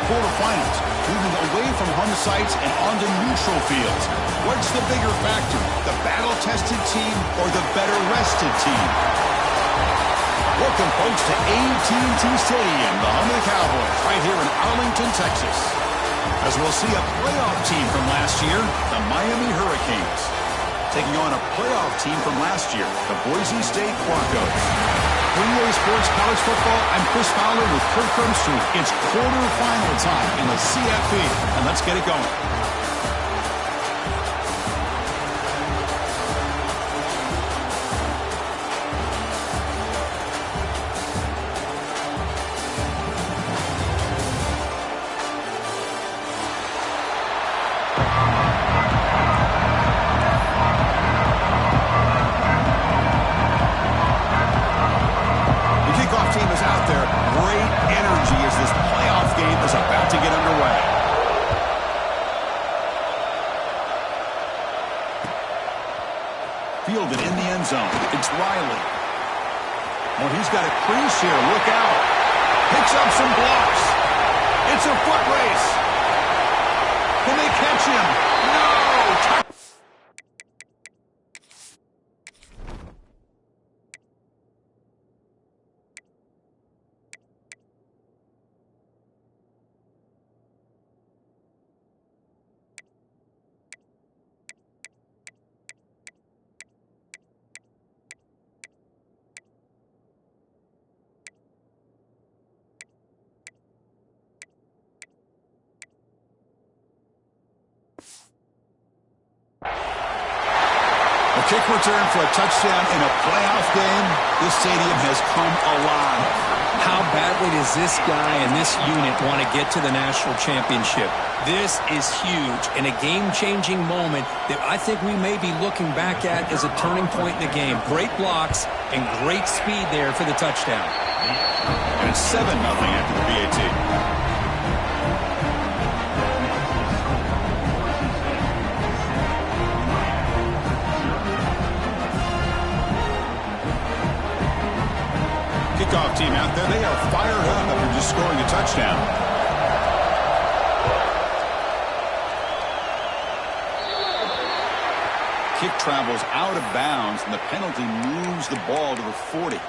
quarterfinals, moving away from home sites and onto neutral fields. What's the bigger factor, the battle-tested team or the better-rested team? Welcome, folks, to AT&T Stadium, the home of the Cowboys, right here in Arlington, Texas. As we'll see a playoff team from last year, the Miami Hurricanes, taking on a playoff team from last year, the Boise State Broncos. For EA Sports College Football, I'm Chris Fowler with Kirk Crumpster. It's quarterfinal time in the CFP, and let's get it going. Fielded in the end zone. It's Riley. Oh, he's got a crease here. Look out. Picks up some blocks. It's a foot race. Can they catch him? No! Kick return for a touchdown in a playoff game. This stadium has come alive. How badly does this guy and this unit want to get to the national championship? This is huge and a game-changing moment that I think we may be looking back at as a turning point in the game. Great blocks and great speed there for the touchdown. And it's 7-0 after the PAT. Kickoff team out there, they are fired up after just scoring a touchdown. Kick travels out of bounds, and the penalty moves the ball to the 40.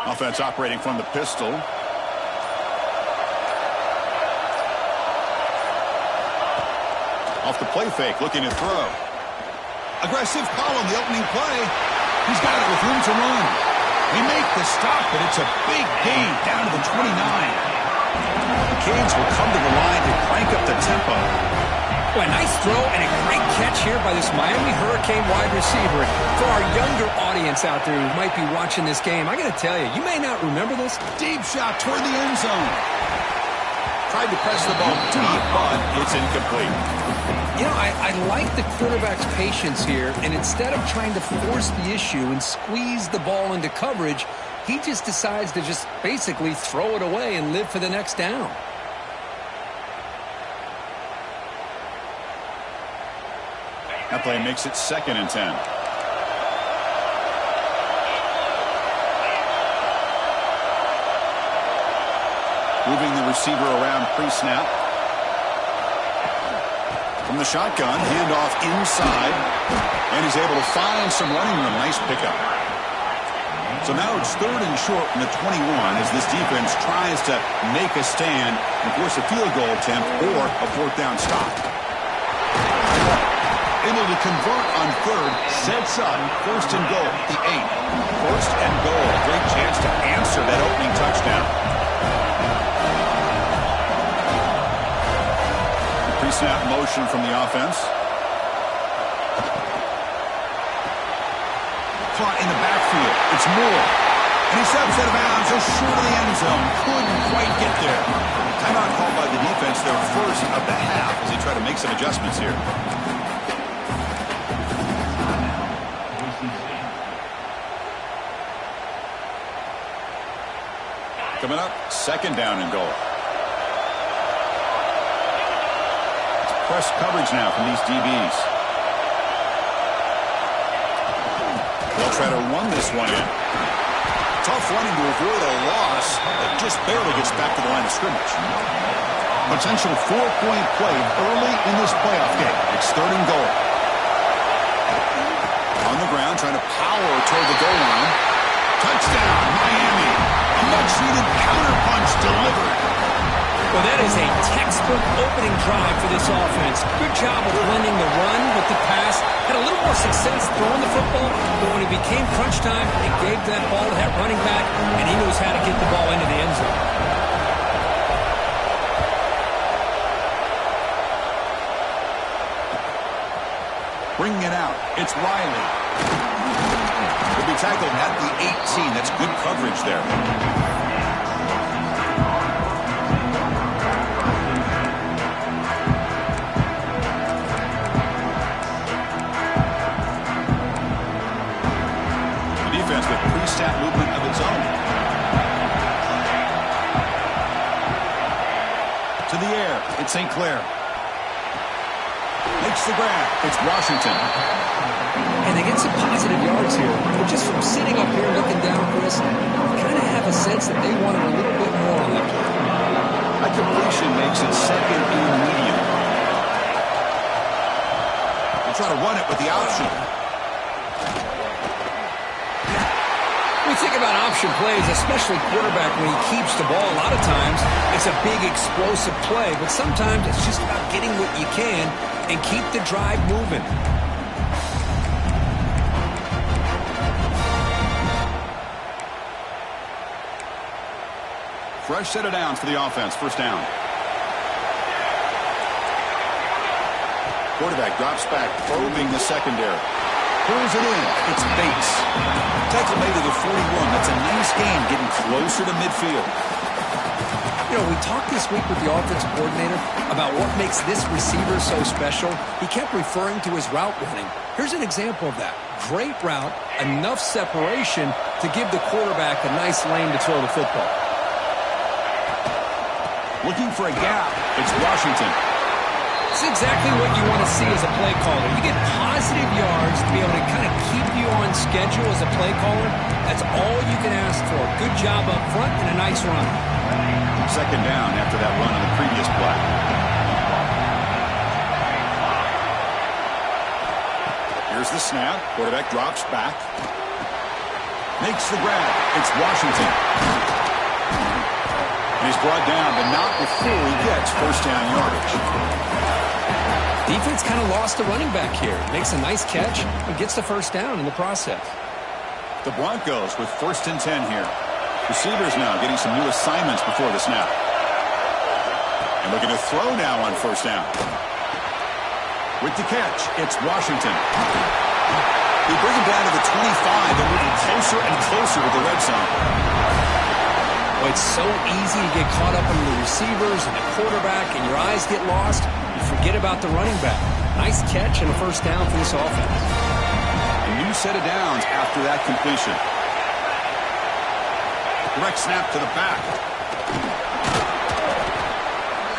Offense operating from the pistol. Off the play fake, looking to throw. Aggressive call on the opening play. He's got it with room to run. They make the stop, but it's a big gain down to the 29. The Canes will come to the line to crank up the tempo. Boy, nice throw and a great catch here by this Miami Hurricane wide receiver. For our younger audience out there who might be watching this game, I got to tell you, you may not remember this. Deep shot toward the end zone. Tried to press the ball deep, but it's incomplete. You know, I like the quarterback's patience here, and instead of trying to force the issue and squeeze the ball into coverage, he just decides to just basically throw it away and live for the next down. That play makes it 2nd and 10. Moving the receiver around pre-snap. From the shotgun, handoff inside. And he's able to find some running room. Nice pickup. So now it's 3rd and short from the 21 as this defense tries to make a stand and force a field goal attempt or a 4th down stop. Able to convert on 3rd, sets up 1st and goal, the 8. 1st and goal, a great chance to answer that opening touchdown. Pre-snap motion from the offense. Caught in the backfield, it's Moore. And he steps out of bounds just short of the end zone. Couldn't quite get there. Timeout called by the defense, their first of the half as they try to make some adjustments here. Coming up, second down and goal. It's press coverage now from these DBs. They'll try to run this one in. Tough running to avoid a loss that just barely gets back to the line of scrimmage. Potential 4-point play early in this playoff game. It's third and goal. On the ground, trying to power toward the goal line. Touchdown, Miami. A much-needed counterpunch delivered. Well, that is a textbook opening drive for this offense. Good job of blending the run with the pass. Had a little more success throwing the football, but when it became crunch time, it gave that ball to that running back, and he knows how to get the ball into the end zone. Bringing it out, it's Riley. He'll be tackled at the 18. That's good coverage there. With pre-snap movement of its own. To the air, it's St. Clair. Makes the grab, it's Washington. And they get some positive yards here. But just from sitting up here looking down, Chris, you kind of have a sense that they wanted a little bit more on that play. A completion makes it second and medium. They'll try to run it with the option. When you think about option plays, especially quarterback when he keeps the ball, a lot of times it's a big explosive play, but sometimes it's just about getting what you can and keep the drive moving. Fresh set of downs for the offense. First down. Quarterback drops back, probing the secondary. Pulls it in. It's Bates. Tackle made to the 41. That's a nice gain, getting closer to midfield. You know, we talked this week with the offensive coordinator about what makes this receiver so special. He kept referring to his route running. Here's an example of that. Great route, enough separation to give the quarterback a nice lane to throw the football. Looking for a gap. It's Washington. It's exactly what you want to see as a play caller. You get positive yards to be able to kind of keep you on schedule as a play caller. That's all you can ask for. Good job up front and a nice run. Second down after that run on the previous play. Here's the snap. Quarterback drops back. Makes the grab. It's Washington. And he's brought down, but not before he gets first down yardage. Defense kind of lost the running back here. Makes a nice catch and gets the first down in the process. The Broncos with first and 10 here. Receivers now getting some new assignments before the snap. And looking to throw now on first down. With the catch, it's Washington. They bring him down to the 25. They're moving closer and closer to the red zone. Well, it's so easy to get caught up in the receivers and the quarterback, and your eyes get lost. You forget about the running back. Nice catch and a first down for this offense. A new set of downs after that completion. Direct snap to the back.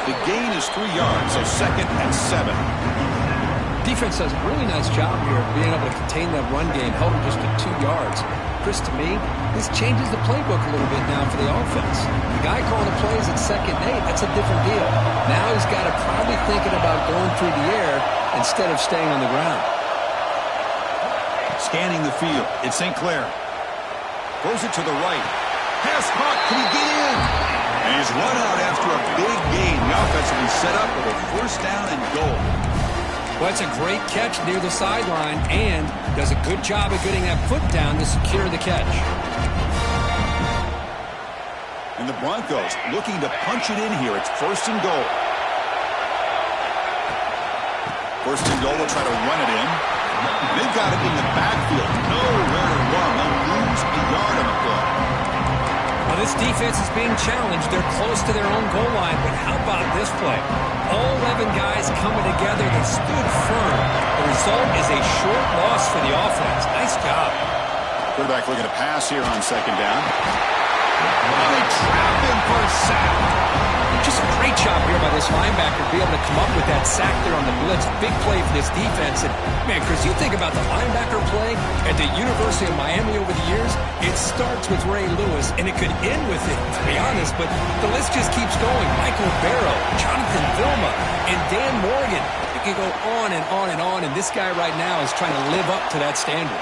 The gain is 3 yards, so second and 7. Defense does a really nice job here of being able to contain that run game, held him just at 2 yards. Chris, to me, this changes the playbook a little bit now for the offense. The guy calling the plays at 2nd and 8, that's a different deal. Now he's got to probably thinking about going through the air instead of staying on the ground. Scanning the field, it's St. Clair. Throws it to the right. Pass caught, can he get in? And he's run out after a big gain. The offense will be set up with a first down and goal. Well, it's a great catch near the sideline and does a good job of getting that foot down to secure the catch. And the Broncos looking to punch it in here. It's first and goal. First and goal, they'll try to run it in. They've got it in the backfield. Nowhere to run. They'll lose a yard on the play. Well, this defense is being challenged. They're close to their own goal line, but how about this play? All 11 guys coming together. They stood firm. The result is a short loss for the offense. Nice job. Quarterback looking to pass here on second down. Oh, they trap him for a sack. Just a great job here by this linebacker to be able to come up with that sack there on the blitz. Big play for this defense. And, man, Chris, you think about the linebacker play at the University of Miami over the years, it starts with Ray Lewis, and it could end with it, to be honest. But the list just keeps going. Michael Barrow, Jonathan Vilma, and Dan Morgan. It can go on and on and on, and this guy right now is trying to live up to that standard.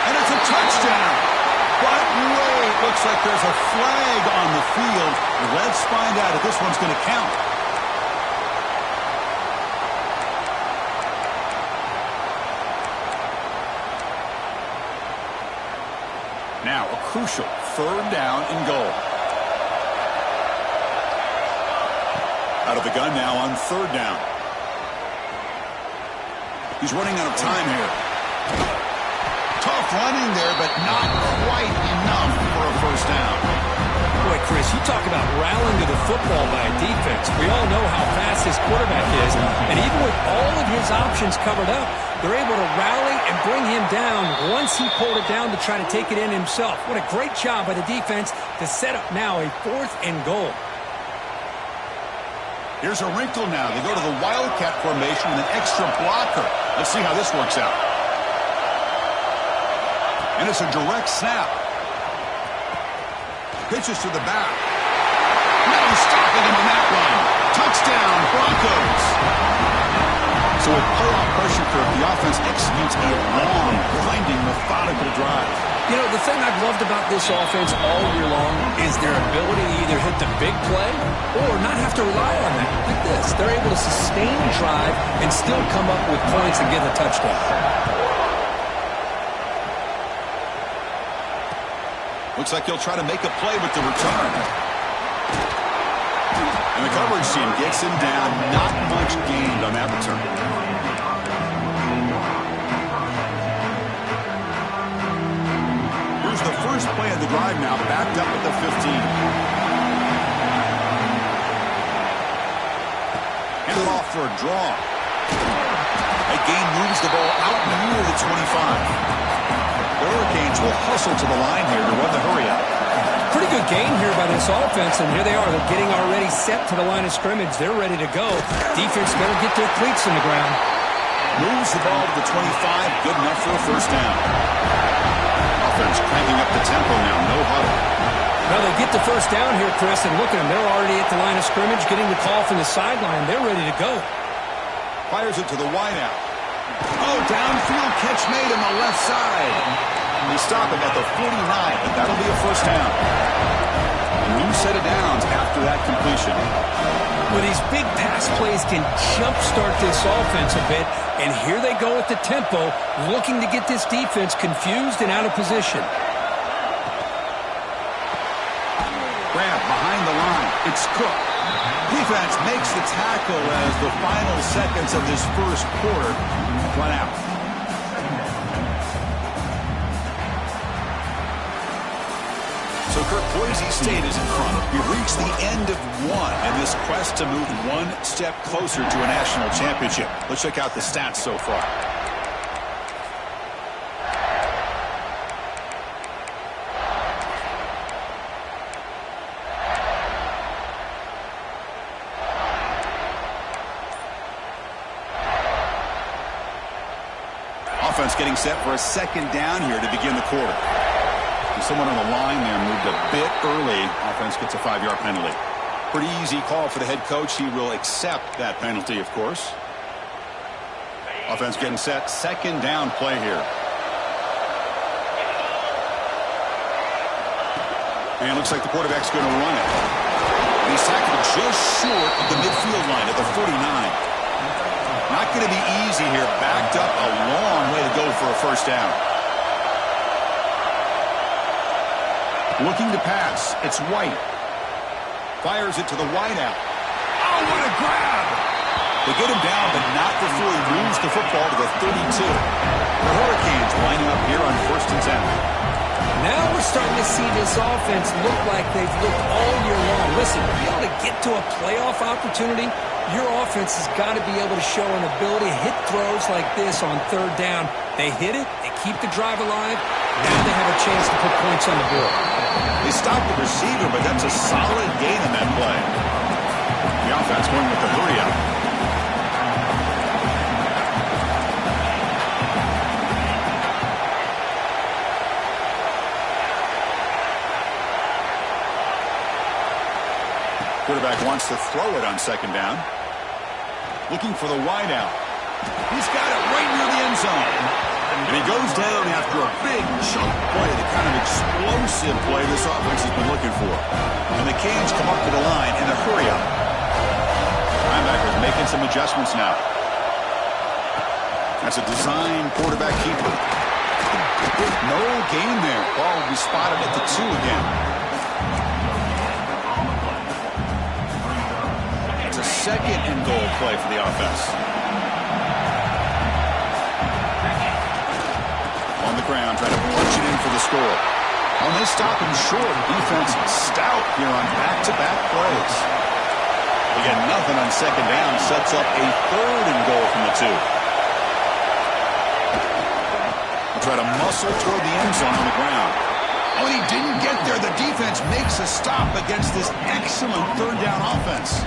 And it's a touchdown. But wait, looks like there's a flag on the field. Let's find out if this one's going to count. Now a crucial 3rd down and goal. Out of the gun now on 3rd down. He's running out of time here. Tough running there, but not quite enough for a 1st down. Boy, Chris, you talk about rallying to the football by a defense. We all know how fast this quarterback is, and even with all of his options covered up, they're able to rally and bring him down once he pulled it down to try to take it in himself. What a great job by the defense to set up now a 4th and goal. Here's a wrinkle now. They go to the Wildcat formation with an extra blocker. Let's see how this works out. And it's a direct snap. Pitches to the back. No stopping him on that one. Touchdown, Broncos. So with playoff pressure curve, the offense executes a long, grinding, methodical drive. You know, the thing I've loved about this offense all year long is their ability to either hit the big play or not have to rely on that. Like this. They're able to sustain a drive and still come up with points and get a touchdown. Looks like he'll try to make a play with the return. And the coverage team gets him down. Not much gained on that return. Here's the first play of the drive now, backed up at the 15. Handed off for a draw. That gain moves the ball out near the 25. The Hurricanes will hustle to the line here to run the hurry out. Pretty good game here by this offense, and here they are. They're getting already set to the line of scrimmage. They're ready to go. Defense better get their cleats in the ground. Moves the ball to the 25. Good enough for a 1st down. Offense cranking up the tempo now. No huddle. Well, they get the 1st down here, Chris, and look at them. They're already at the line of scrimmage, getting the call from the sideline. They're ready to go. Fires it to the wideout. Oh, downfield catch made on the left side. We stop it at the 49, but that'll be a 1st down. A new set of downs after that completion. Well, these big pass plays can jumpstart this offense a bit, and here they go at the tempo, looking to get this defense confused and out of position. Grab behind the line. It's Cook. Defense makes the tackle as the final seconds of this 1st quarter run out. So, Kirk, Boise State is in front. We've reached the end of one in this quest to move one step closer to a national championship. Let's check out the stats so far. Offense getting set for a 2nd down here to begin the quarter. Someone on the line there moved a bit early. Offense gets a 5-yard penalty. Pretty easy call for the head coach. He will accept that penalty, of course. Offense getting set. 2nd down play here. And it looks like the quarterback's going to run it. And he's tackled just short of the midfield line at the 49. Not going to be easy here. Backed up a long way to go for a 1st down. Looking to pass. It's White. Fires it to the wideout. Oh, what a grab! They get him down, but not before he moves the football to the 32. The Hurricanes lining up here on 1st and 10. Now we're starting to see this offense look like they've looked all year long. Listen, to be able to get to a playoff opportunity, your offense has got to be able to show an ability to hit throws like this on third down. They hit it, they keep the drive alive. Now they have a chance to put points on the board. They stopped the receiver, but that's a solid gain in that play. The offense going with the hurry-up. Quarterback wants to throw it on second down. Looking for the wide out. He's got it right near the end zone. And he goes down after a big chunk play, the kind of explosive play this offense has been looking for. And the Canes come up to the line in a hurry-up. Linebacker's making some adjustments now. That's a design quarterback keeper. No gain there. Ball will be spotted at the 2 again. It's a second and goal play for the offense. On the ground, trying to punch it in for the score. On this stop and short, defense stout here on back-to-back plays. They get nothing on second down, sets up a third and goal from the 2. They'll try to muscle toward the end zone on the ground. When he didn't get there, the defense makes a stop against this excellent third down offense.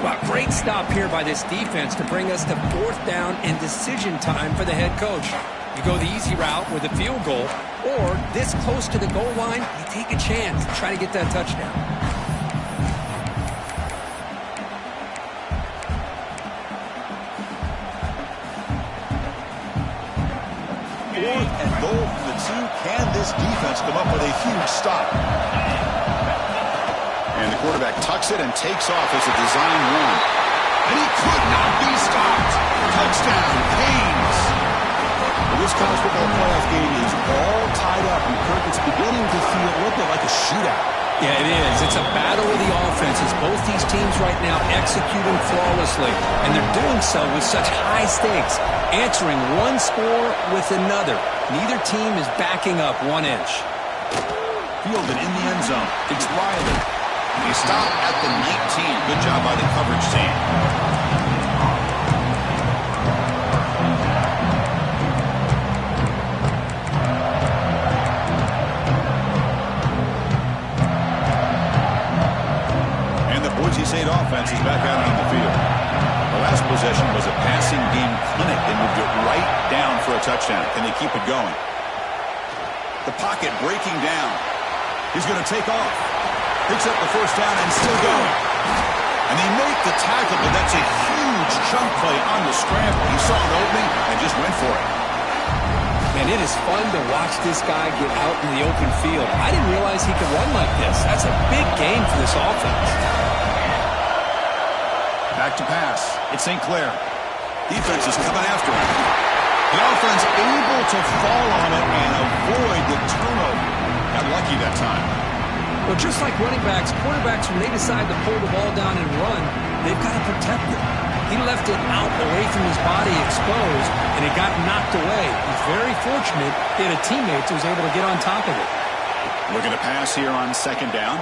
Well, great stop here by this defense to bring us to fourth down and decision time for the head coach. You go the easy route with a field goal, or this close to the goal line, you take a chance to try to get that touchdown. Fourth and goal from the 2. Can this defense come up with a huge stop? And the quarterback tucks it and takes off as a design run. And he could not be stopped. Touchdown, Canes. This college football playoff game is all tied up, and Kirk, it's beginning to feel a little bit like a shootout. Yeah, it is. It's a battle of the offenses. Both these teams right now executing flawlessly, and they're doing so with such high stakes, answering one score with another. Neither team is backing up 1 inch. Fielded in the end zone. It's Riley. He stopped at the 19. Good job by the coverage team. Boise State offense is back out on the field. The last possession was a passing game clinic. They moved it right down for a touchdown. Can they keep it going? The pocket breaking down. He's going to take off. Picks up the first down and still going. And they make the tackle, but that's a huge chunk play on the scramble. He saw an opening and just went for it. Man, it is fun to watch this guy get out in the open field. I didn't realize he could run like this. That's a big game for this offense. Back to pass. It's St. Clair. Defense is coming after him. The offense able to fall on it and avoid the turnover. Got lucky that time. Well, just like running backs, quarterbacks, when they decide to pull the ball down and run, they've got to protect it. He left it out away from his body exposed, and it got knocked away. He's very fortunate he had a teammate who was able to get on top of it. Looking to pass here on second down.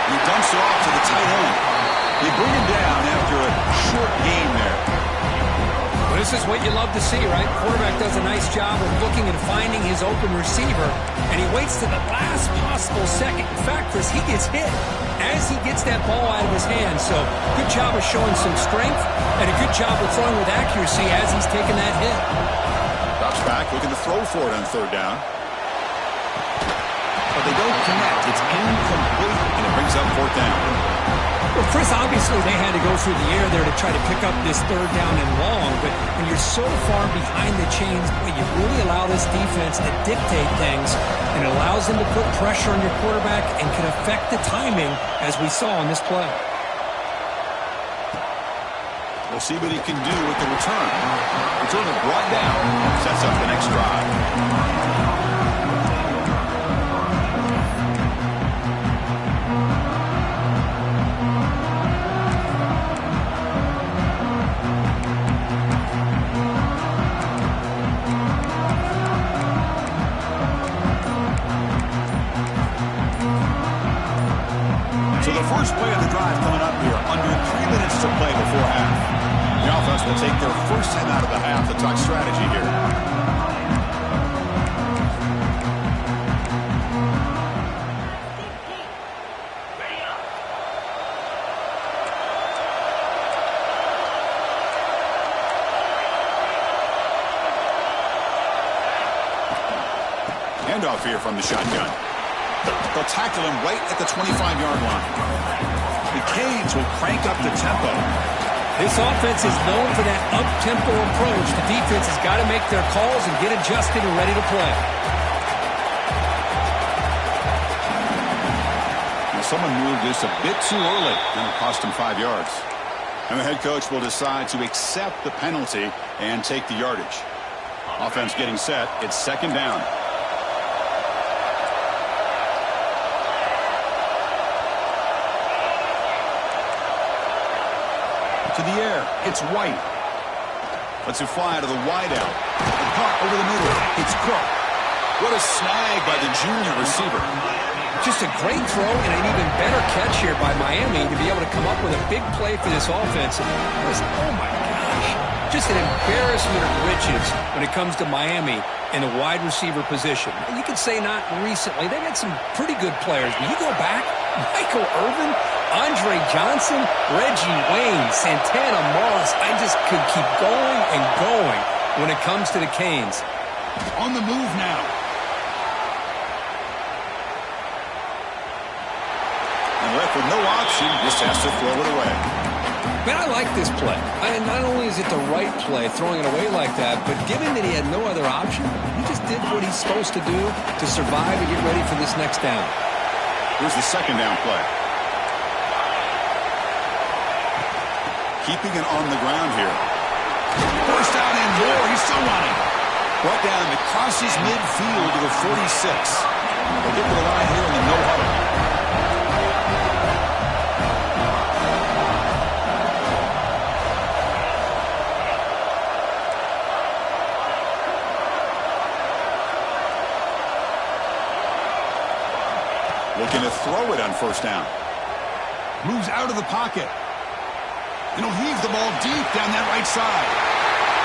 He dumps it off to the tight end. They bring him down after a short gain there. Well, this is what you love to see, right? Quarterback does a nice job of looking and finding his open receiver, and he waits to the last possible second. In fact, Chris, he gets hit as he gets that ball out of his hands. So good job of showing some strength and a good job of throwing with accuracy as he's taking that hit. Drops back, looking to throw for it on third down. But they don't connect. It's incomplete, and it brings up fourth down. Well, Chris, obviously they had to go through the air there to try to pick up this third down and long, but when you're so far behind the chains, boy, you really allow this defense to dictate things, and it allows them to put pressure on your quarterback and can affect the timing, as we saw on this play. We'll see what he can do with the return. Returner brought down, sets up the next drive. first play of the drive coming up here. Under 3 minutes to play before half. The offense will take their first time out of the half to talk strategy here. Handoff here from the shotgun. They'll tackle him right at the 25-yard line. The Canes will crank up the tempo. This offense is known for that up-tempo approach. The defense has got to make their calls and get adjusted and ready to play. Now someone moved this a bit too early, and it cost him 5 yards. And the head coach will decide to accept the penalty and take the yardage. Offense getting set. It's second down. To the air, it's White. Lets it fly to the wideout. And caught over the middle. It's Cook. What a snag by the junior receiver. Just a great throw and an even better catch here by Miami to be able to come up with a big play for this offense. Oh my gosh, just an embarrassment of riches when it comes to Miami in the wide receiver position. You could say not recently. They've had some pretty good players. When you go back, Michael Irvin, Andre Johnson, Reggie Wayne, Santana Moss. I just could keep going and going when it comes to the Canes. On the move now. And left with no option, just has to throw it away. Man, I like this play. Not only is it the right play, throwing it away like that, but given that he had no other option, he just did what he's supposed to do to survive and get ready for this next down. Here's the second down play. Keeping it on the ground here. First down and more. He's still running. Brought down that crosses midfield to the 46. They'll get to the line here in the no huddle. Looking to throw it on first down. Moves out of the pocket. And he'll heave the ball deep down that right side.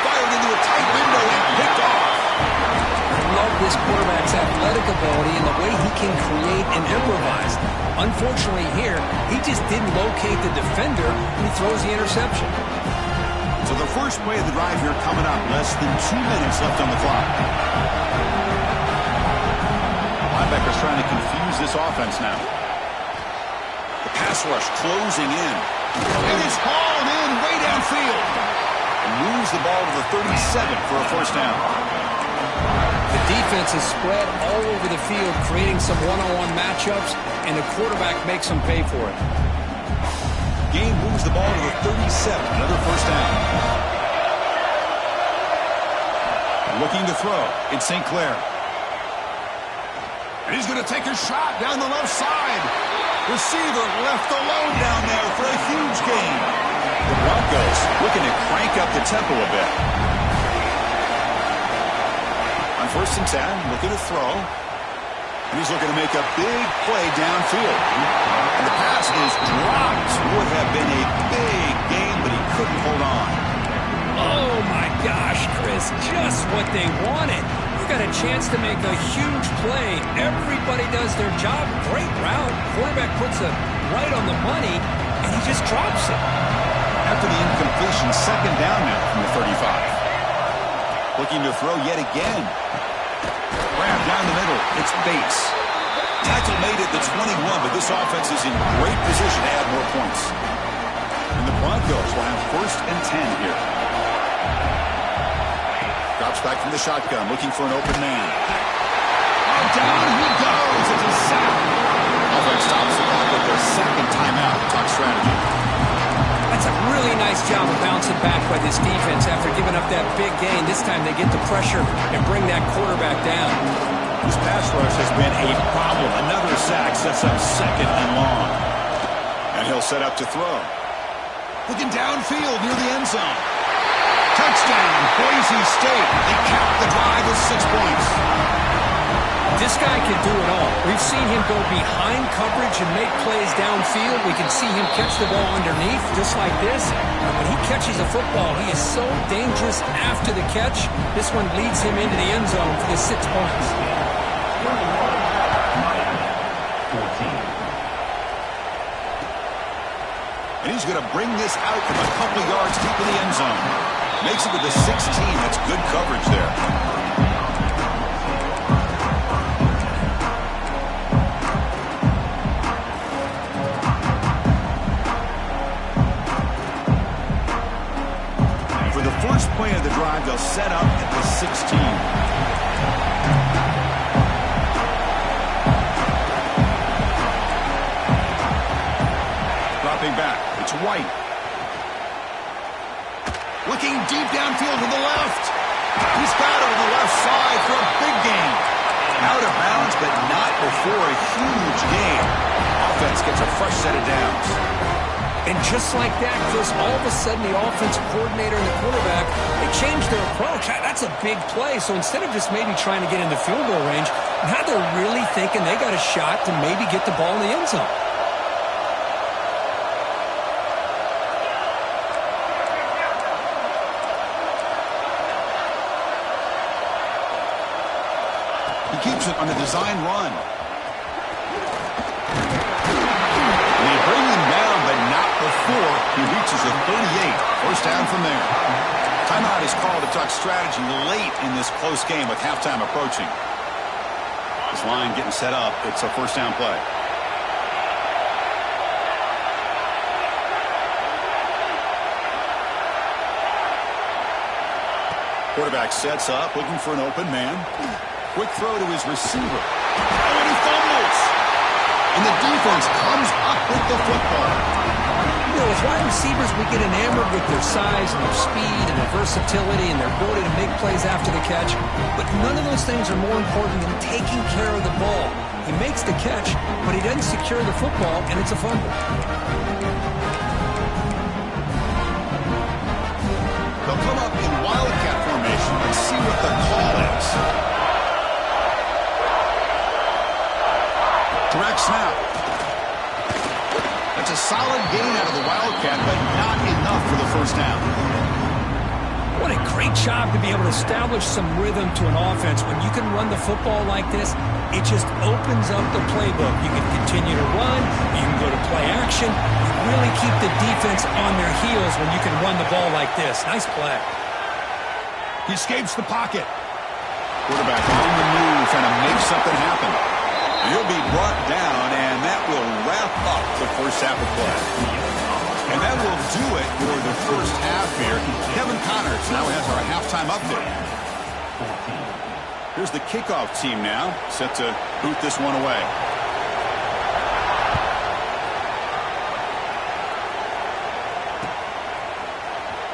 Fired into a tight window and picked off. I love this quarterback's athletic ability and the way he can create and improvise. Unfortunately here, he just didn't locate the defender and he throws the interception. So the first play of the drive here coming up. Less than 2 minutes left on the clock. Linebacker's trying to confuse this offense now. The pass rush closing in. And it's hauled in way downfield. And moves the ball to the 37 for a first down. The defense is spread all over the field, creating some one-on-one matchups, and the quarterback makes them pay for it. Game moves the ball to the 37, another first down. Looking to throw, it's St. Clair. And he's going to take a shot down the left side. Receiver left alone down there for a huge gain. The Broncos looking to crank up the tempo a bit. On first and 10, looking to throw. And he's looking to make a big play downfield. And the pass is dropped. Would have been a big gain, but he couldn't hold on. Oh, my gosh, Chris, just what they wanted. You got a chance to make a huge play. Everybody does their job. Great route. Quarterback puts it right on the money, and he just drops it. After the incompletion, second down now from the 35. Looking to throw yet again. Grab down the middle. It's Bates. Tackle made at the 21, but this offense is in great position to add more points. And the Broncos will have first and 10 here. Drops back from the shotgun, looking for an open man. Oh, down he goes. It's a sack. Offense stops the clock with their second timeout. Talk strategy. That's a really nice job of bouncing back by this defense after giving up that big gain. This time they get the pressure and bring that quarterback down. This pass rush has been a problem. Another sack sets up second and long. And he'll set up to throw. Looking downfield near the end zone. Touchdown, Boise State. They cap the drive with 6 points. This guy can do it all. We've seen him go behind coverage and make plays downfield. We can see him catch the ball underneath, just like this. When he catches a football, he is so dangerous after the catch. This one leads him into the end zone for the 6 points. And he's going to bring this out from a couple yards deep in the end zone. Makes it with the 16. That's good coverage there. First play of the drive, they'll set up at the 16. Dropping back, it's White. Looking deep downfield to the left. He's got it on the left side for a big gain. Out of bounds, but not before a huge gain. Offense gets a fresh set of downs. And just like that, Chris, all of a sudden the offensive coordinator and the quarterback, they changed their approach. That's a big play. So instead of just maybe trying to get in the field goal range, now they're really thinking they got a shot to maybe get the ball in the end zone. He keeps it on a design run. Before he reaches the 38. First down from there. Timeout is called to talk strategy late in this close game with halftime approaching. This line getting set up. It's a first down play. Quarterback sets up, looking for an open man. Quick throw to his receiver. Oh, and he fumbles. And the defense comes up with the football. You know, as wide receivers, we get enamored with their size and their speed and their versatility and their ability to make plays after the catch. But none of those things are more important than taking care of the ball. He makes the catch, but he doesn't secure the football, and it's a fumble. They'll come up in wildcat formation and see what the call is. Direct snap. That's a solid gain out of the wildcat, but not enough for the first down. What a great job to be able to establish some rhythm to an offense. When you can run the football like this, it just opens up the playbook. You can continue to run. You can go to play action. You really keep the defense on their heels when you can run the ball like this. Nice play. He escapes the pocket. Quarterback on the move, trying to make something happen. He'll be brought down, and that will wrap up the first half of play. And that will do it for the first half here. Kevin Connors now has our halftime update. Here's the kickoff team now, set to boot this one away.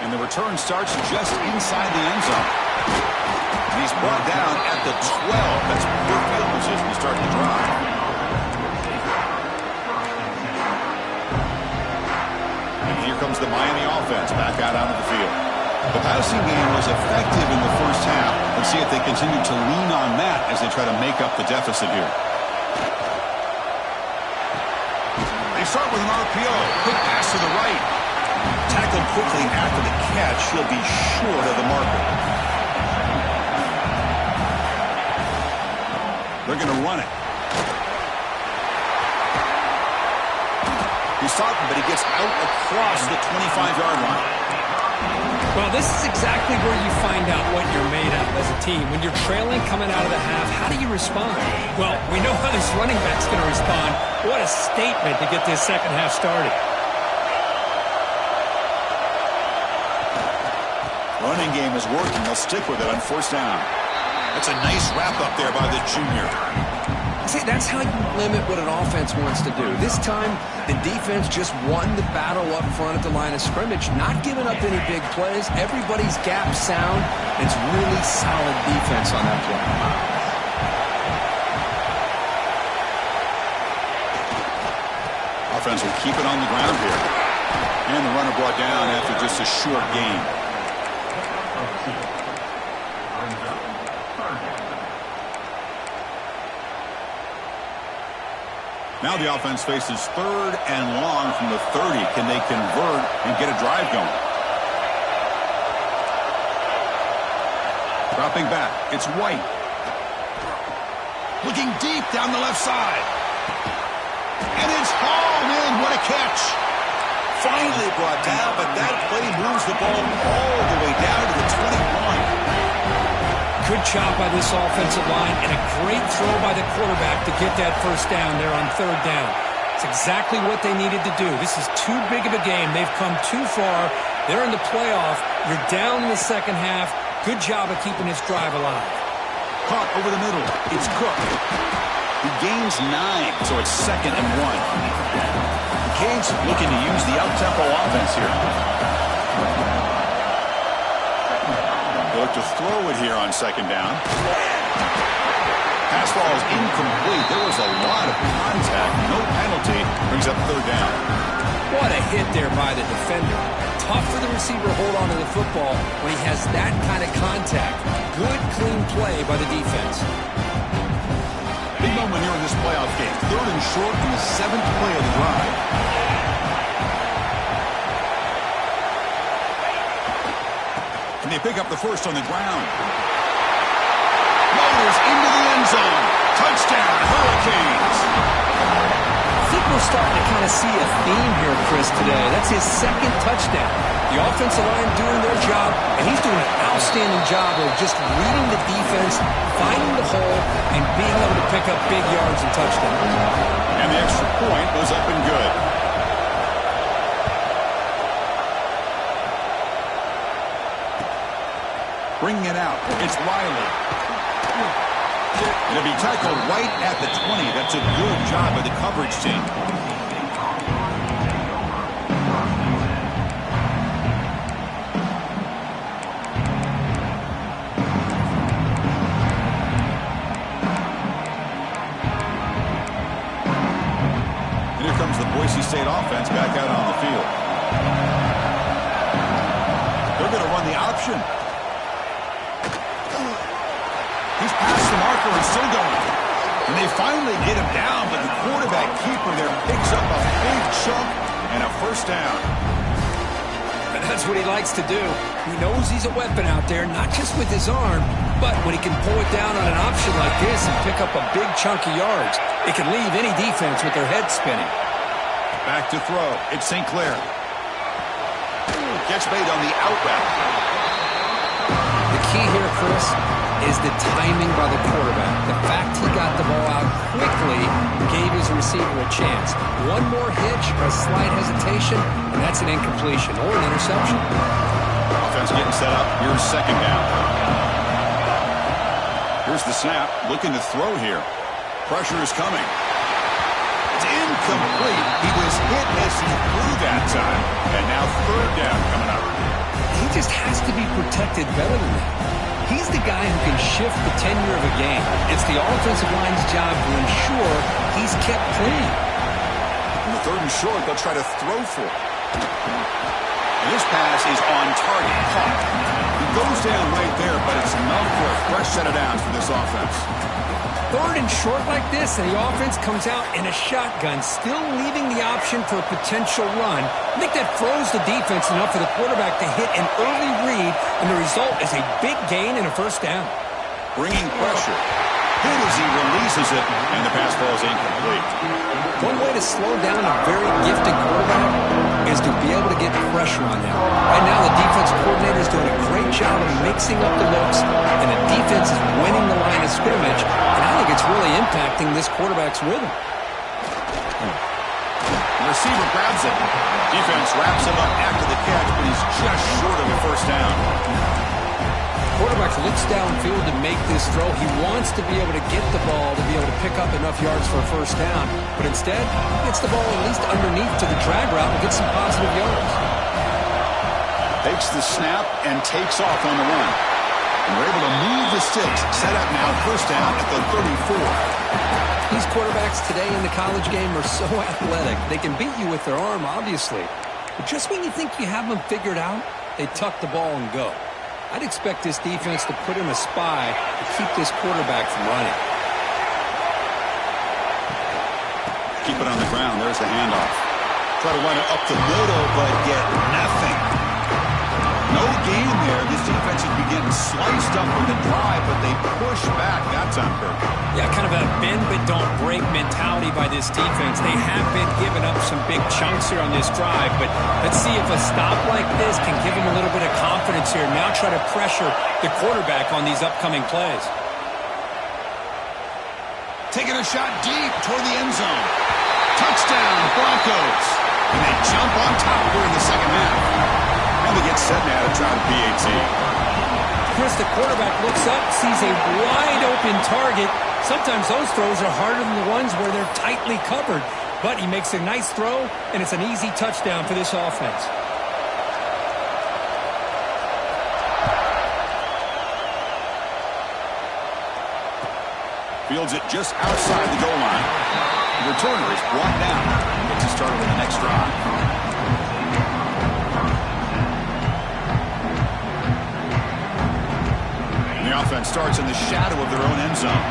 And the return starts just inside the end zone. And he's brought down at the 12. That's good field position to start the drive. And here comes the Miami offense back out onto the field. The passing game was effective in the first half. Let's see if they continue to lean on that as they try to make up the deficit here. They start with an RPO. Quick pass to the right. Tackled quickly after the catch. He'll be short of the marker. They're going to run it. He's talking, but he gets out across the 25-yard line. Well, this is exactly where you find out what you're made of as a team. When you're trailing coming out of the half, how do you respond? Well, we know how this running back's going to respond. What a statement to get this second half started. Running game is working. They'll stick with it on first down. That's a nice wrap-up there by the junior. See, that's how you limit what an offense wants to do. This time, the defense just won the battle up front at the line of scrimmage, not giving up any big plays. Everybody's gap sound. It's really solid defense on that play. Offense will keep it on the ground here. And the runner brought down after just a short gain. Now the offense faces 3rd and long from the 30. Can they convert and get a drive going? Dropping back. It's White. Looking deep down the left side. And it's hauled in. What a catch. Finally brought down, but that play moves the ball all the way down to the 21. Good job by this offensive line and a great throw by the quarterback to get that first down there on 3rd down. It's exactly what they needed to do. This is too big of a game. They've come too far. They're in the playoff. You're down in the second half. Good job of keeping this drive alive. Caught over the middle. It's Cook. He gains 9, so it's 2nd and 1. The Canes looking to use the up-tempo offense here. They look to throw it here on 2nd down. Pass ball is incomplete. There was a lot of contact. No penalty. Brings up 3rd down. What a hit there by the defender. Tough for the receiver to hold on to the football when he has that kind of contact. Good, clean play by the defense. Big moment here in this playoff game. 3rd and short in the 7th play of the drive. And they pick up the first on the ground. Motors into the end zone. Touchdown, Hurricanes. I think we're starting to kind of see a theme here, Chris, today. That's his 2nd touchdown. The offensive line doing their job, and he's doing an outstanding job of just reading the defense, finding the hole, and being able to pick up big yards and touchdowns. And the extra point was up and good. Bringing it out. It's Riley. It'll be tackled right at the 20. That's a good job by the coverage team. And here comes the Boise State offense back out on the field. They're going to run the option. He's past the marker and still going. And they finally get him down, but the quarterback keeper there picks up a big chunk and a first down. And that's what he likes to do. He knows he's a weapon out there, not just with his arm, but when he can pull it down on an option like this and pick up a big chunk of yards, it can leave any defense with their head spinning. Back to throw. It's St. Clair. Catch made on the out route. The key here, Chris, is the timing by the quarterback. The fact he got the ball out quickly gave his receiver a chance. One more hitch or a slight hesitation, and that's an incompletion or an interception. Offense getting set up. Here's 2nd down. Here's the snap. Looking to throw here. Pressure is coming. It's incomplete. He was hit as he threw that time. And now 3rd down coming up. He just has to be protected better than that. He's the guy who can shift the tenure of a game. It's the offensive line's job to ensure he's kept clean. On the 3rd and short, they'll try to throw for it. And this pass is on target. Caught. He goes down right there, but it's enough for a fresh set of downs for this offense. 3rd and short like this, and the offense comes out in a shotgun, still leaving the option for a potential run. I think that throws the defense enough for the quarterback to hit an early read, and the result is a big gain and a first down. Bringing pressure. Hit as he releases it, and the pass ball is incomplete. One way to slow down a very gifted quarterback is to be able to get pressure on him. Right now, the defensive coordinator is doing a great job of mixing up the looks, and the defense is winning the line of scrimmage, and I think it's really impacting this quarterback's rhythm. The receiver grabs it. Defense wraps him up after the catch, but he's just short of a first down. Quarterback looks downfield to make this throw. He wants to be able to get the ball to be able to pick up enough yards for a first down, but instead, he gets the ball at least underneath to the drag route and gets some positive yards. Takes the snap and takes off on the run. And we're able to move the sticks. Set up now, first down at the 34. These quarterbacks today in the college game are so athletic. They can beat you with their arm, obviously. But just when you think you have them figured out, they tuck the ball and go. I'd expect this defense to put in a spy to keep this quarterback from running. Keep it on the ground. There's the handoff. Try to run it up the middle, but get nothing. No gain there. This defense has been getting sliced up with the drive, but they push back that time, Kirk. Yeah, kind of a bend but don't break mentality by this defense. They have been giving up some big chunks here on this drive, but let's see if a stop like this can give them a little bit of confidence here. Now try to pressure the quarterback on these upcoming plays. Taking a shot deep toward the end zone. Touchdown, Broncos. And they jump on top here in the second half. And they get set now to try the PAT. Chris, the quarterback looks up, sees a wide-open target. Sometimes those throws are harder than the ones where they're tightly covered. But he makes a nice throw, and it's an easy touchdown for this offense. Fields it just outside the goal line. The returner is brought down. Gets us started with the next drive. And the offense starts in the shadow of their own end zone.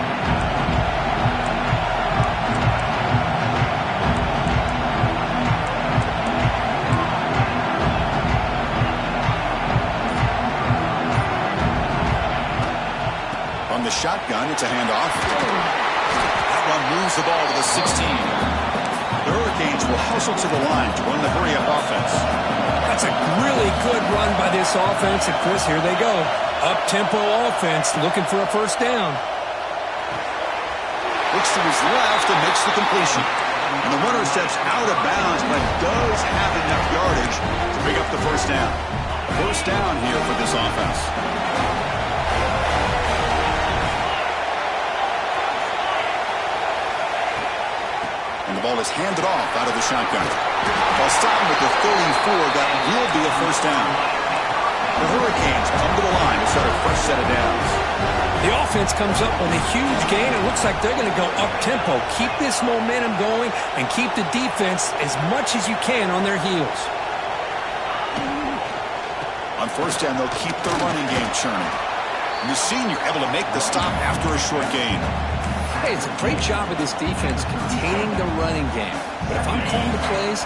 From the shotgun, it's a handoff. That one moves the ball to the 16. The Hurricanes will hustle to the line to run the hurry-up offense. That's a really good run by this offense. And Chris, here they go. Up-tempo offense looking for a first down. Looks to his left and makes the completion. And the runner steps out of bounds, but does have enough yardage to pick up the first down. First down here for this offense. And the ball is handed off out of the shotgun. While starting with the 34, that will be a first down. The Hurricanes come to the line to start a fresh set of downs. The offense comes up with a huge gain. It looks like they're going to go up-tempo. Keep this momentum going and keep the defense as much as you can on their heels. On first down, they'll keep their running game churning. And the senior able to make the stop after a short gain. Hey, it's a great job of this defense containing the running game. But if I'm calling the plays,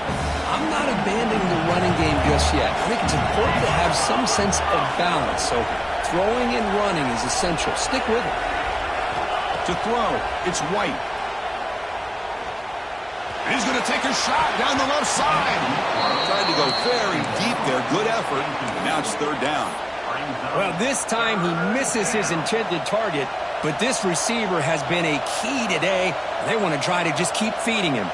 I'm not abandoning the running game just yet. I think it's important to have some sense of balance. So throwing and running is essential. Stick with it. To throw, it's White. And he's going to take a shot down the left side. Tried to go very deep there. Good effort. And now it's third down. Well, this time he misses his intended target. But this receiver has been a key today. They want to try to just keep feeding him.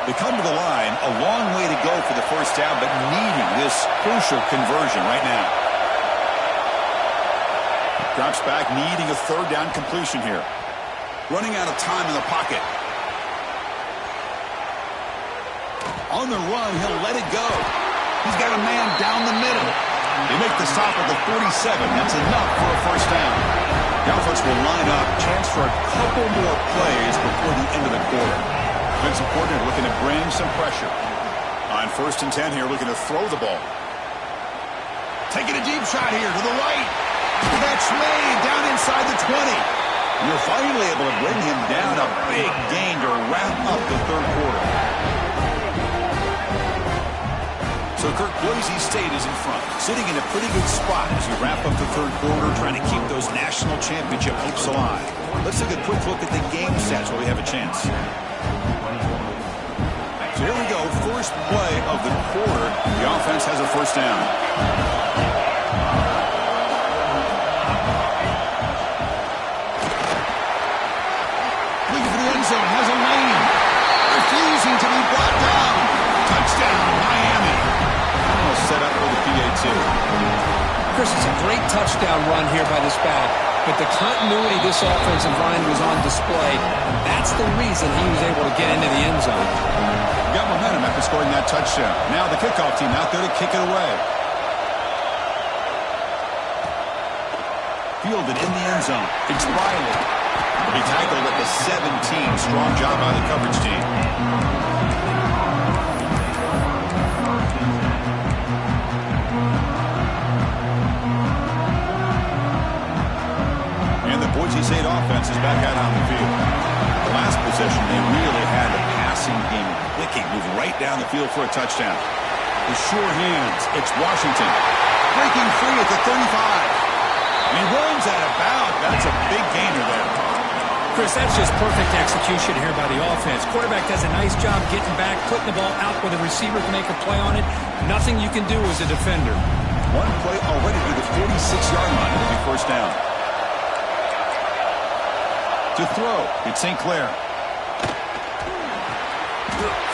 They come to the line, a long way to go for the first down, but needing this crucial conversion right now. Drops back, needing a third down completion here. Running out of time in the pocket. On the run, he'll let it go. He's got a man down the middle. They make the stop at the 47. That's enough for a first down. The offense will line up. Chance for a couple more plays before the end of the quarter. Defensive coordinator looking to bring some pressure. On first and 10 here, looking to throw the ball. Taking a deep shot here to the right. That's made down inside the 20. And they're finally able to bring him down. A big gain to wrap up the third quarter. So Kirk, Boise State is in front, sitting in a pretty good spot as we wrap up the third quarter, trying to keep those national championship hopes alive. Let's take a quick look at the game stats while we have a chance. So here we go, first play of the quarter. The offense has a first down. Looking for the end zone, has a lane. Refusing to be brought down. Touchdown, Miami. Set up for the PAT. Chris, it's a great touchdown run here by this back, but the continuity this offensive line was on display. That's the reason he was able to get into the end zone. Got momentum after scoring that touchdown. Now the kickoff team out there to kick it away. Fielded in the end zone. It's Riley. He tackled at the 17. Strong job by the coverage team. Boise State offense is back out on the field. last possession, they really had the passing game clicking, moving right down the field for a touchdown. With sure hands, it's Washington. Breaking free at the 35. And he runs out of bounds. That's a big gainer there. Chris, that's just perfect execution here by the offense. Quarterback does a nice job getting back, putting the ball out where the receiver can make a play on it. Nothing you can do as a defender. One play already to the 46-yard line. It'll be first down. To throw, it's St. Clair.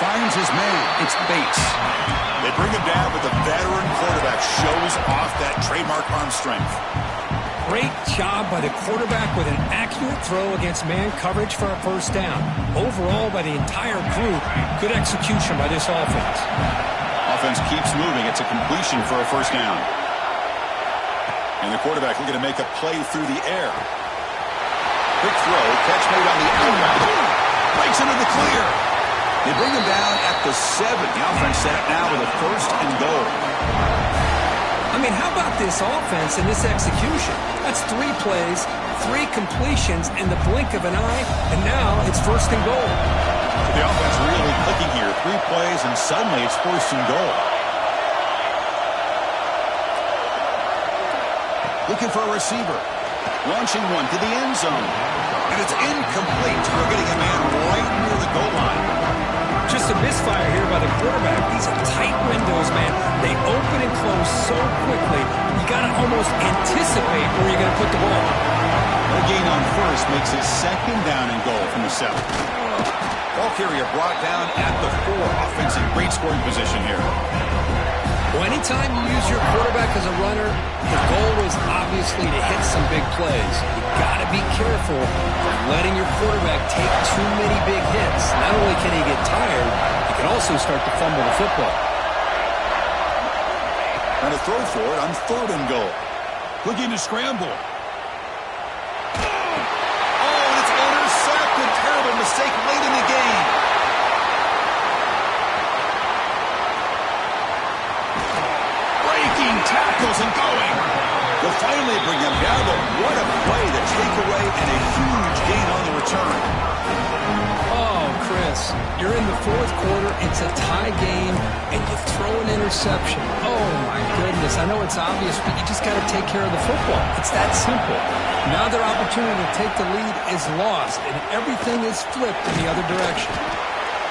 Finds his man. It's Bates. They bring him down, but the veteran quarterback shows off that trademark arm strength. Great job by the quarterback with an accurate throw against man coverage for a first down. Overall, by the entire group, good execution by this offense. Offense keeps moving. It's a completion for a first down. And the quarterback looking to make a play through the air. Quick throw, catch made on the outside. Breaks into the clear. They bring him down at the 7. The offense set up now with a first and goal. I mean, how about this offense and this execution? That's 3 plays, 3 completions in the blink of an eye, and now it's first and goal. So the offense really clicking here. 3 plays, and suddenly it's first and goal. Looking for a receiver. Launching one to the end zone. And it's incomplete. We're getting a man right near the goal line. Just a misfire here by the quarterback. These are tight windows, man. They open and close so quickly, you got to almost anticipate where you're going to put the ball. A gain on first makes it second down and goal from the 7. Ball carrier brought down at the 4. Offense in great scoring position here. Well, anytime you use your quarterback as a runner, the goal is obviously to hit some big plays. You got to be careful of letting your quarterback take too many big hits. Not only can he get tired, he can also start to fumble the football. And a throw for it on 3rd and goal. Looking to scramble. Oh, and it's intercepted. Terrible mistake late in the game. Tackles and going. They'll finally bring him down, but what a play, the takeaway, and a huge gain on the return. Oh, Chris, you're in the 4th quarter, it's a tie game, and you throw an interception. Oh, my goodness, I know it's obvious, but you just got to take care of the football. It's that simple. Now their opportunity to take the lead is lost, and everything is flipped in the other direction.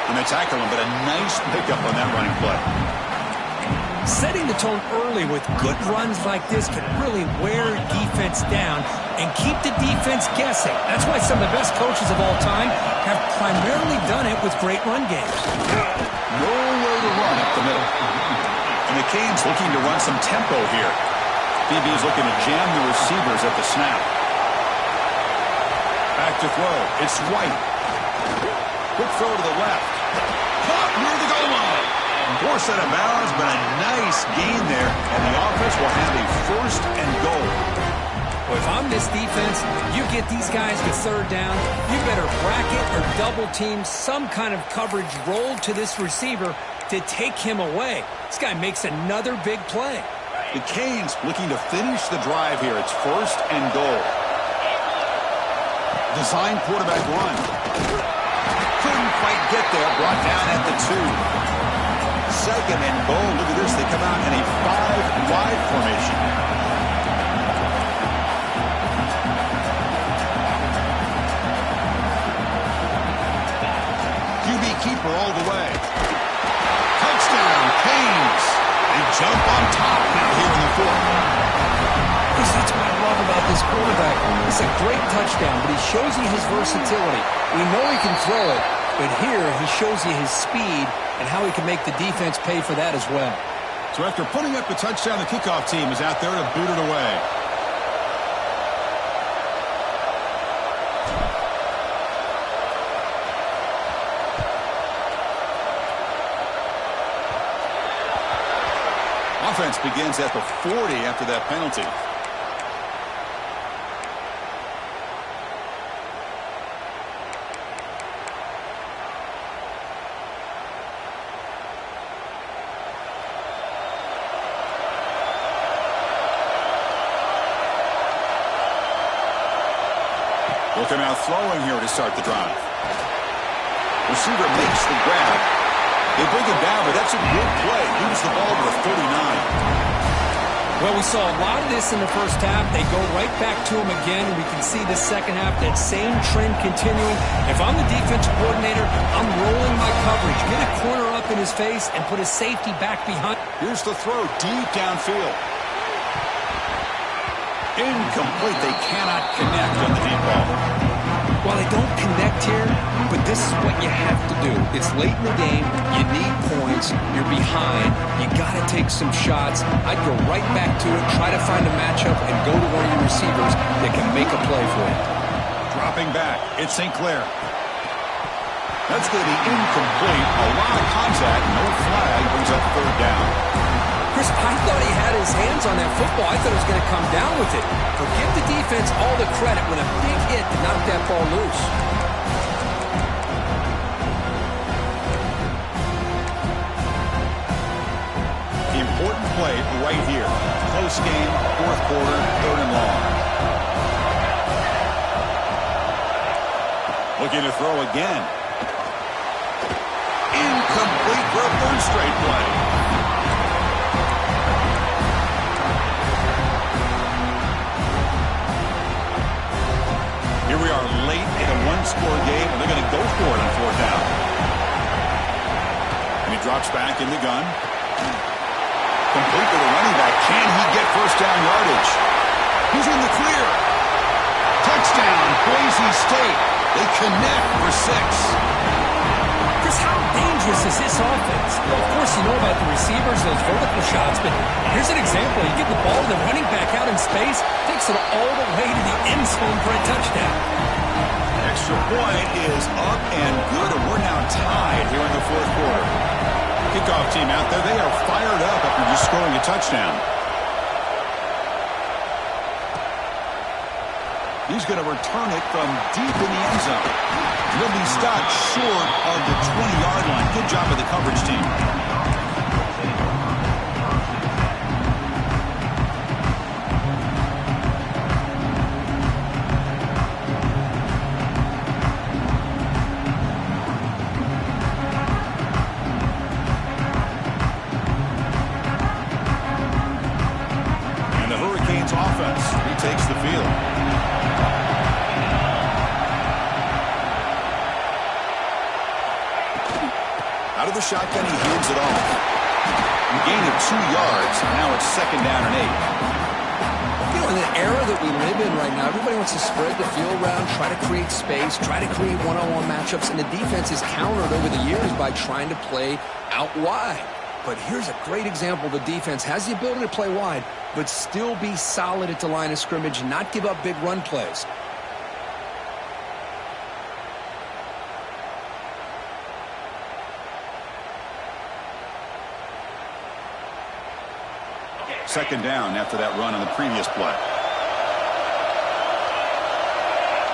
And they tackle him, but a nice pickup on that running play. Setting the tone early with good runs like this can really wear defense down and keep the defense guessing. That's why some of the best coaches of all time have primarily done it with great run games. Nowhere to run up the middle. And the Canes looking to run some tempo here. DB is looking to jam the receivers at the snap. Back to throw. It's White. Quick throw to the left. Caught near the goal line. Forced out of bounds, but a nice gain there, and the offense will have a first and goal. Well, if I'm this defense, you get these guys to 3rd down, you better bracket or double team some kind of coverage roll to this receiver to take him away. This guy makes another big play. The Canes looking to finish the drive here. It's first and goal. Design quarterback run. Couldn't quite get there, brought down at the 2. Second and goal. Look at this. They come out in a 5-wide formation. QB keeper all the way. Touchdown, Canes. They jump on top now here in the 4th. That's what I love about this quarterback. It's a great touchdown, but he shows you his versatility. We know he can throw it, but here he shows you his speed and how he can make the defense pay for that as well. So after putting up the touchdown, the kickoff team is out there to boot it away. Offense begins at the 40 after that penalty. Look at now throwing here to start the drive. Receiver makes the grab. They bring him down, but that's a good play. Leaves the ball to the 39. Well, we saw a lot of this in the first half. They go right back to him again. We can see the second half, that same trend continuing. If I'm the defensive coordinator, I'm rolling my coverage. Get a corner up in his face and put his safety back behind. Here's the throw deep downfield. Incomplete. They cannot connect on the deep ball. Well, they don't connect here, but this is what you have to do. It's late in the game. You need points. You're behind. You got to take some shots. I'd go right back to it, try to find a matchup, and go to one of your receivers that can make a play for you. Dropping back. It's St. Clair. That's going to be incomplete. A lot of contact. No flag. Brings up third down. Chris, I thought he had his hands on that football. I thought he was going to come down with it. But give the defense all the credit when a big hit to knock that ball loose. Important play right here. Close game, fourth quarter, third and long. Looking to throw again. Incomplete for a third straight play. Here we are late in a one-score game, and they're going to go for it on fourth down. And he drops back in the gun. Complete to the running back. Can he get first down yardage? He's in the clear. Touchdown, Boise State. They connect for 6. Chris, how dangerous is this offense? Well, of course, you know about the receivers, those vertical shots, but here's an example. You get the ball to the running back out in space, takes it all the way to the end zone for a touchdown. Extra point is up and good, and we're now tied here in the fourth quarter. Kickoff team out there, they are fired up after just scoring a touchdown. He's going to return it from deep in the end zone. He'll be stopped short of the 20-yard line. Good job of the coverage team. And the Hurricanes offense retakes the field. Out of the shotgun, he hands it off. A gain of 2 yards. Now it's second down and 8. You know, in the era that we live in right now, everybody wants to spread the field around, try to create space, try to create one-on-one matchups, and the defense is countered over the years by trying to play out wide. But here's a great example. The defense has the ability to play wide, but still be solid at the line of scrimmage, not give up big run plays. Second down after that run on the previous play.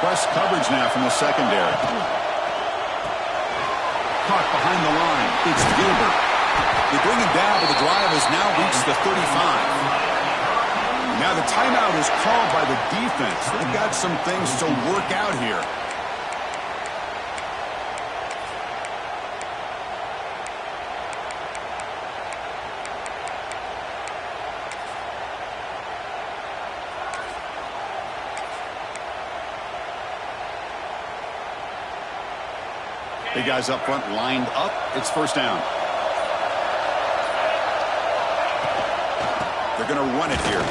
Press coverage now from the secondary. Caught behind the line. It's Gilbert. They bring him down, but the drive has now reached the 35. Now the timeout is called by the defense. They've got some things to work out here. Big guys up front lined up. It's first down. They're going to run it here.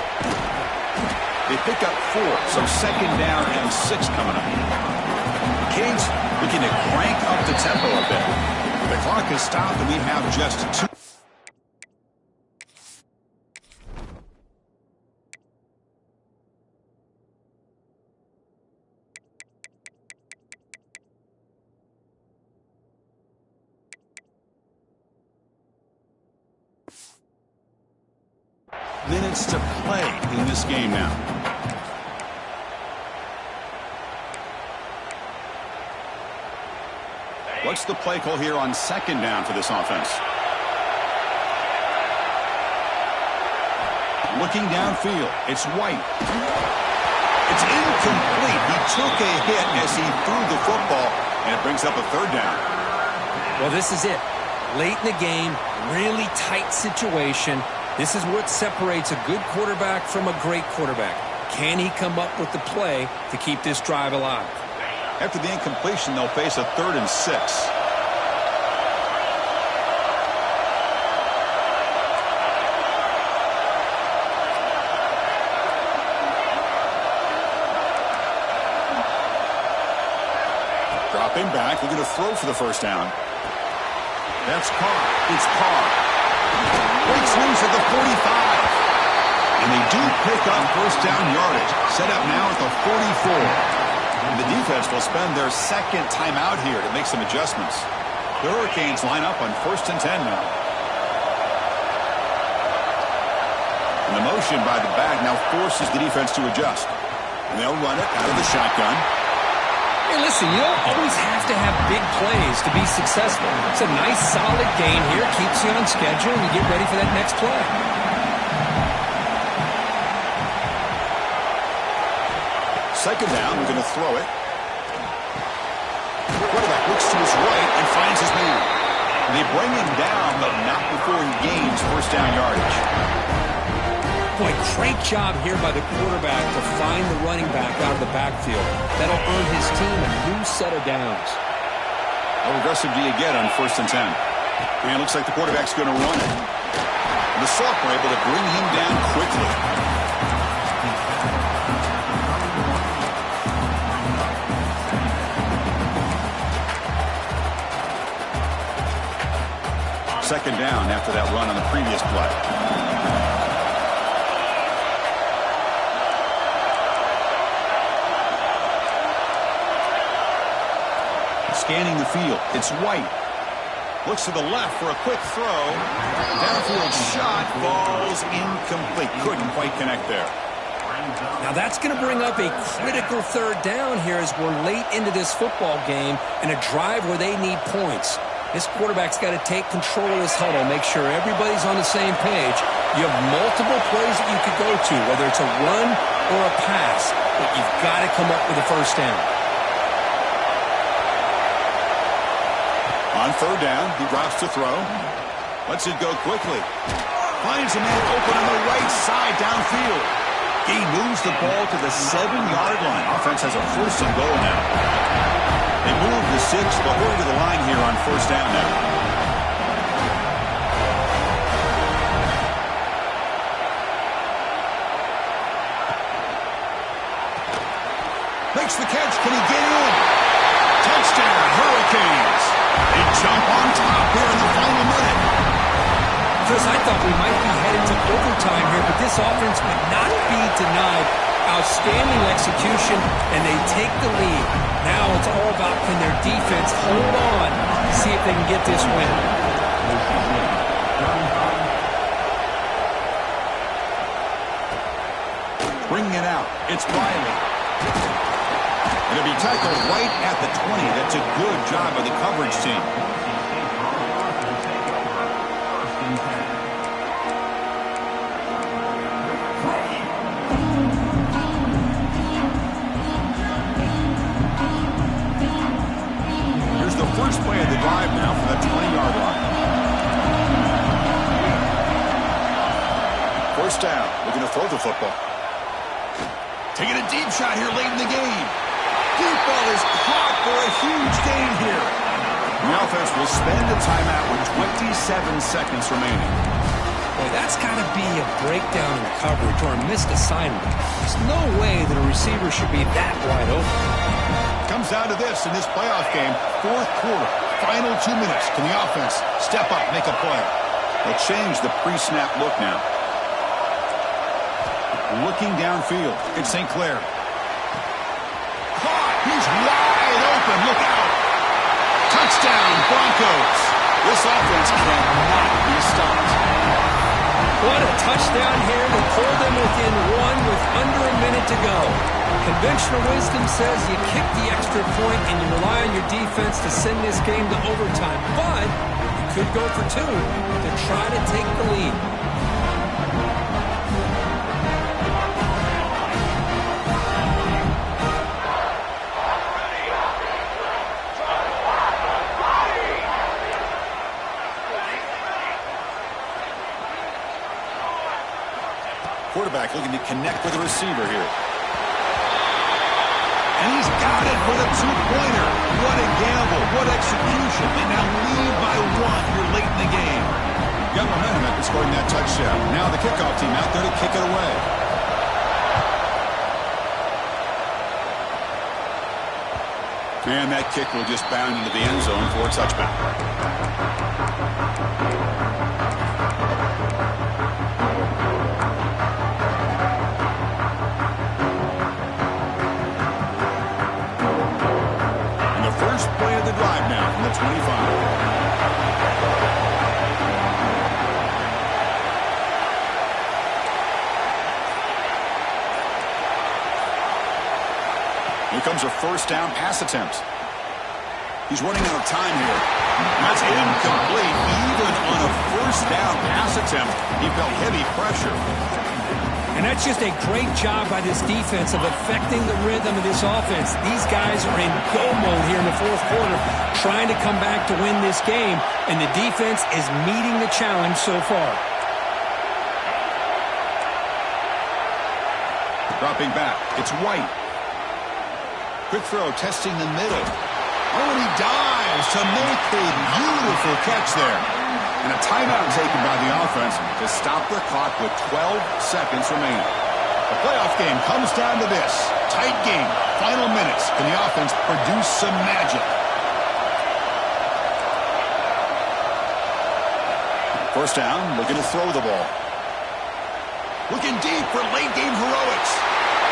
They pick up 4, so second down and 6 coming up. The Canes looking to crank up the tempo a bit. The clock is stopped, and we have just 2. Minutes to play in this game now. What's the play call here on second down for this offense? Looking downfield, it's White. It's incomplete. He took a hit as he threw the football, and it brings up a third down. Well, this is it. Late in the game, really tight situation. This is what separates a good quarterback from a great quarterback. Can he come up with the play to keep this drive alive? After the incompletion, they'll face a 3rd and 6. Dropping back, looking to throw for the first down. That's Carr. It's Carr. Breaks loose at the 45. And they do pick up first down yardage. Set up now at the 44. And the defense will spend their second timeout here to make some adjustments. The Hurricanes line up on 1st and 10 now. And the motion by the back now forces the defense to adjust. And they'll run it out of the shotgun. Hey, listen, you don't always have to have big plays to be successful. It's a nice, solid gain here. Keeps you on schedule, and you get ready for that next play. Second down, we're going to throw it. Quarterback looks to his right and finds his man. They bring him down, but not before he gains first down yardage. Boy, great job here by the quarterback to find the running back out of the backfield. That'll earn his team a new set of downs. How aggressive do you get on 1st and 10? And it looks like the quarterback's going to run it. And the Sox were able to bring him down quickly. Second down after that run on the previous play. Scanning the field. It's White. Looks to the left for a quick throw. Downfield shot falls incomplete. Couldn't quite connect there. Now that's going to bring up a critical third down here as we're late into this football game in a drive where they need points. This quarterback's got to take control of this huddle, make sure everybody's on the same page. You have multiple plays that you could go to, whether it's a run or a pass, but you've got to come up with a first down. On third down, he drops to throw. Lets it go quickly. Finds a man open on the right side downfield. He moves the ball to the 7-yard line. Offense has a 1st and goal now. They move the 6, but we're to the line here on first down now. Makes the catch. Can he get in? Touchdown, Hurricanes. They jump on top here in the final minute. Chris, I thought we might be headed to overtime here, but this offense would not be denied. Outstanding execution, and they take the lead. Now it's all about can their defense hold on, see if they can get this win. Bringing it out. It's Riley. And it'll be tackled right at the 20. That's a good job by the coverage team. First play of the drive now for that 20-yard line. First down. Looking to throw the football. Taking a deep shot here late in the game. Deep ball is caught for a huge gain here. The offense will spend a timeout with 27 seconds remaining. Boy, that's got to be a breakdown in coverage or a missed assignment. There's no way that a receiver should be that wide open. Comes down to this in this playoff game. 4th quarter, final 2 minutes. Can the offense step up, make a play? They'll change the pre-snap look now. Looking downfield. It's St. Clair. Caught. He's wide open. Look out. Touchdown, Broncos. This offense cannot be stopped. What a touchdown here to pull them within one with under a minute to go. Conventional wisdom says you kick the extra point and you rely on your defense to send this game to overtime. But you could go for 2 to try to take the lead. connect with the receiver here. And he's got it for the two-pointer. What a gamble. What execution. They now lead by 1 here late in the game. Got momentum after scoring that touchdown. Now the kickoff team out there to kick it away. And that kick will just bound into the end zone for a touchback. And the first play of the drive now from the 25. Here comes a first down pass attempt. He's running out of time here. That's incomplete. Even on a first down pass attempt, he felt heavy pressure. And that's just a great job by this defense of affecting the rhythm of this offense. These guys are in go mode here in the fourth quarter, trying to come back to win this game, and the defense is meeting the challenge so far. Dropping back, it's White. Quick throw, testing the middle. Oh, and he dives to make a beautiful catch there. And a timeout taken by the offense to stop the clock with 12 seconds remaining. The playoff game comes down to this. Tight game, final minutes. Can the offense produce some magic? First down, looking to throw the ball. Looking deep for late game heroics.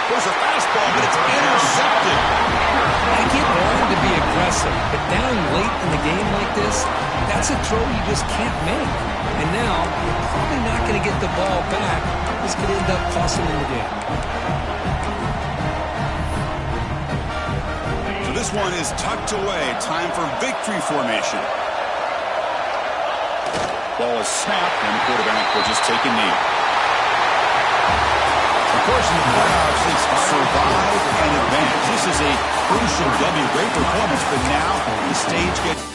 There's a fastball, but it's intercepted. I get wanting to be aggressive, but down late in the game like this, that's a throw you just can't make. And now, you're probably not going to get the ball back. This could end up costing them the game. So this one is tucked away. Time for victory formation. Ball is snapped, and the quarterback will just take a knee. Of course, in the playoffs, it's survive and advance. This is a crucial W. Great performance, but now the stage gets...